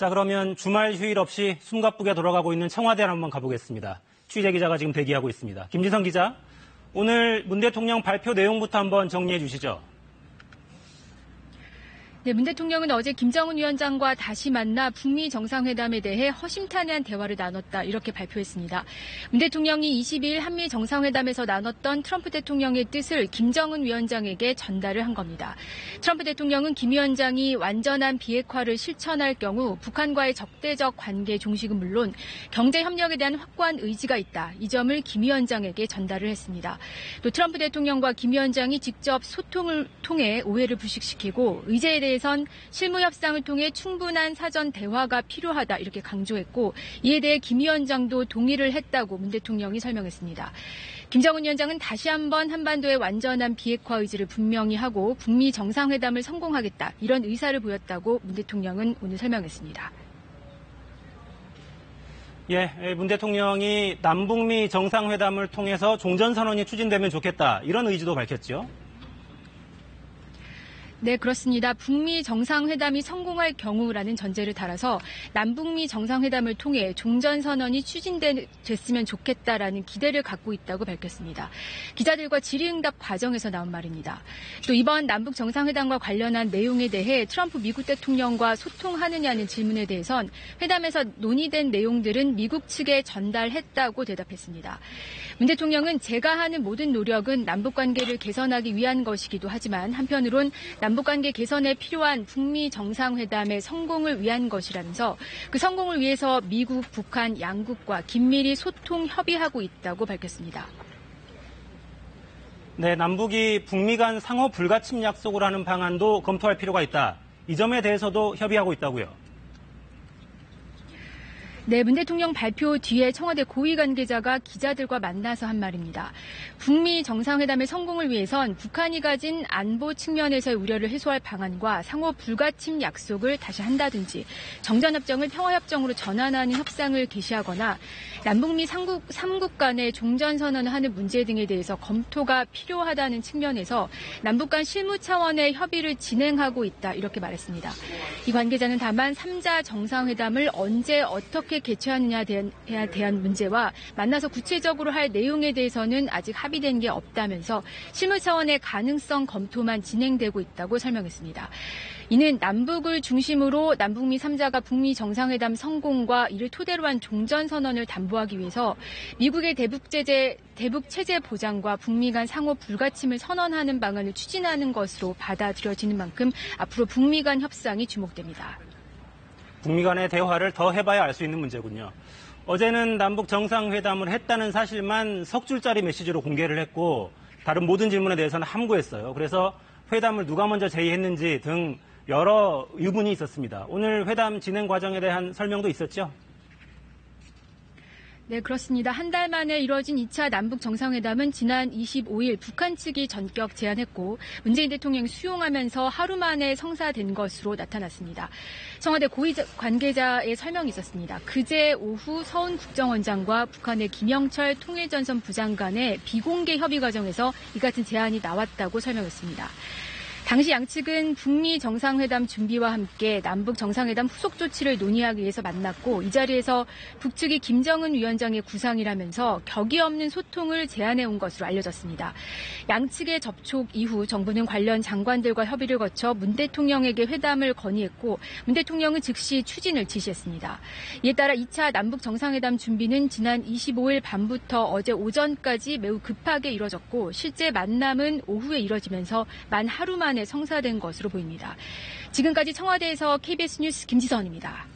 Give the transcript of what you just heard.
자, 그러면 주말 휴일 없이 숨가쁘게 돌아가고 있는 청와대를 한번 가보겠습니다. 취재 기자가 지금 대기하고 있습니다. 김지성 기자, 오늘 문 대통령 발표 내용부터 한번 정리해 주시죠. 네, 문 대통령은 어제 김정은 위원장과 다시 만나 북미 정상회담에 대해 허심탄회한 대화를 나눴다, 이렇게 발표했습니다. 문 대통령이 22일 한미 정상회담에서 나눴던 트럼프 대통령의 뜻을 김정은 위원장에게 전달을 한 겁니다. 트럼프 대통령은 김 위원장이 완전한 비핵화를 실천할 경우 북한과의 적대적 관계 종식은 물론 경제 협력에 대한 확고한 의지가 있다, 이 점을 김 위원장에게 전달을 했습니다. 또 트럼프 대통령과 김 위원장이 직접 소통을 통해 오해를 불식시키고 의제에 대해선 실무 협상을 통해 충분한 사전 대화가 필요하다, 이렇게 강조했고, 이에 대해 김 위원장도 동의를 했다고 문 대통령이 설명했습니다. 김정은 위원장은 다시 한번 한반도의 완전한 비핵화 의지를 분명히 하고 북미 정상회담을 성공하겠다, 이런 의사를 보였다고 문 대통령은 오늘 설명했습니다. 예, 문 대통령이 남북미 정상회담을 통해서 종전선언이 추진되면 좋겠다, 이런 의지도 밝혔죠. 네, 그렇습니다. 북미 정상회담이 성공할 경우라는 전제를 달아서 남북미 정상회담을 통해 종전선언이 추진됐으면 좋겠다라는 기대를 갖고 있다고 밝혔습니다. 기자들과 질의응답 과정에서 나온 말입니다. 또 이번 남북 정상회담과 관련한 내용에 대해 트럼프 미국 대통령과 소통하느냐는 질문에 대해선 회담에서 논의된 내용들은 미국 측에 전달했다고 대답했습니다. 문 대통령은 제가 하는 모든 노력은 남북관계를 개선하기 위한 것이기도 하지만 한편으론 남북관계 개선에 필요한 북미 정상회담의 성공을 위한 것이라면서 그 성공을 위해서 미국, 북한 양국과 긴밀히 소통, 협의하고 있다고 밝혔습니다. 네, 남북이 북미 간 상호 불가침 약속을 하는 방안도 검토할 필요가 있다. 이 점에 대해서도 협의하고 있다고요. 네, 문 대통령 발표 뒤에 청와대 고위 관계자가 기자들과 만나서 한 말입니다. 북미 정상회담의 성공을 위해선 북한이 가진 안보 측면에서의 우려를 해소할 방안과 상호 불가침 약속을 다시 한다든지 정전협정을 평화협정으로 전환하는 협상을 개시하거나 남북미 3국 간의 종전선언을 하는 문제 등에 대해서 검토가 필요하다는 측면에서 남북 간 실무 차원의 협의를 진행하고 있다, 이렇게 말했습니다. 이 관계자는 다만 3자 정상회담을 언제 어떻게 개최하느냐에 대한 문제와 만나서 구체적으로 할 내용에 대해서는 아직 합의된 게 없다면서 실무 차원의 가능성 검토만 진행되고 있다고 설명했습니다. 이는 남북을 중심으로 남북미 3자가 북미 정상회담 성공과 이를 토대로 한 종전선언을 담보하기 위해서 미국의 대북체제 보장과 북미 간 상호 불가침을 선언하는 방안을 추진하는 것으로 받아들여지는 만큼 앞으로 북미 간 협상이 주목됩니다. 북미 간의 대화를 더 해봐야 알 수 있는 문제군요. 어제는 남북 정상회담을 했다는 사실만 석 줄짜리 메시지로 공개를 했고 다른 모든 질문에 대해서는 함구했어요. 그래서 회담을 누가 먼저 제의했는지 등 여러 의문이 있었습니다. 오늘 회담 진행 과정에 대한 설명도 있었죠? 네, 그렇습니다. 한 달 만에 이뤄진 2차 남북 정상회담은 지난 25일 북한 측이 전격 제안했고 문재인 대통령이 수용하면서 하루 만에 성사된 것으로 나타났습니다. 청와대 고위 관계자의 설명이 있었습니다. 그제 오후 서훈 국정원장과 북한의 김영철 통일전선 부장 간의 비공개 협의 과정에서 이 같은 제안이 나왔다고 설명했습니다. 당시 양측은 북미 정상회담 준비와 함께 남북 정상회담 후속 조치를 논의하기 위해서 만났고 이 자리에서 북측이 김정은 위원장의 구상이라면서 격이 없는 소통을 제안해온 것으로 알려졌습니다. 양측의 접촉 이후 정부는 관련 장관들과 협의를 거쳐 문 대통령에게 회담을 건의했고 문 대통령은 즉시 추진을 지시했습니다. 이에 따라 2차 남북 정상회담 준비는 지난 25일 밤부터 어제 오전까지 매우 급하게 이뤄졌고 실제 만남은 오후에 이뤄지면서 만 하루 만에 성사된 것으로 보입니다. 지금까지 청와대에서 KBS 뉴스 김지선입니다.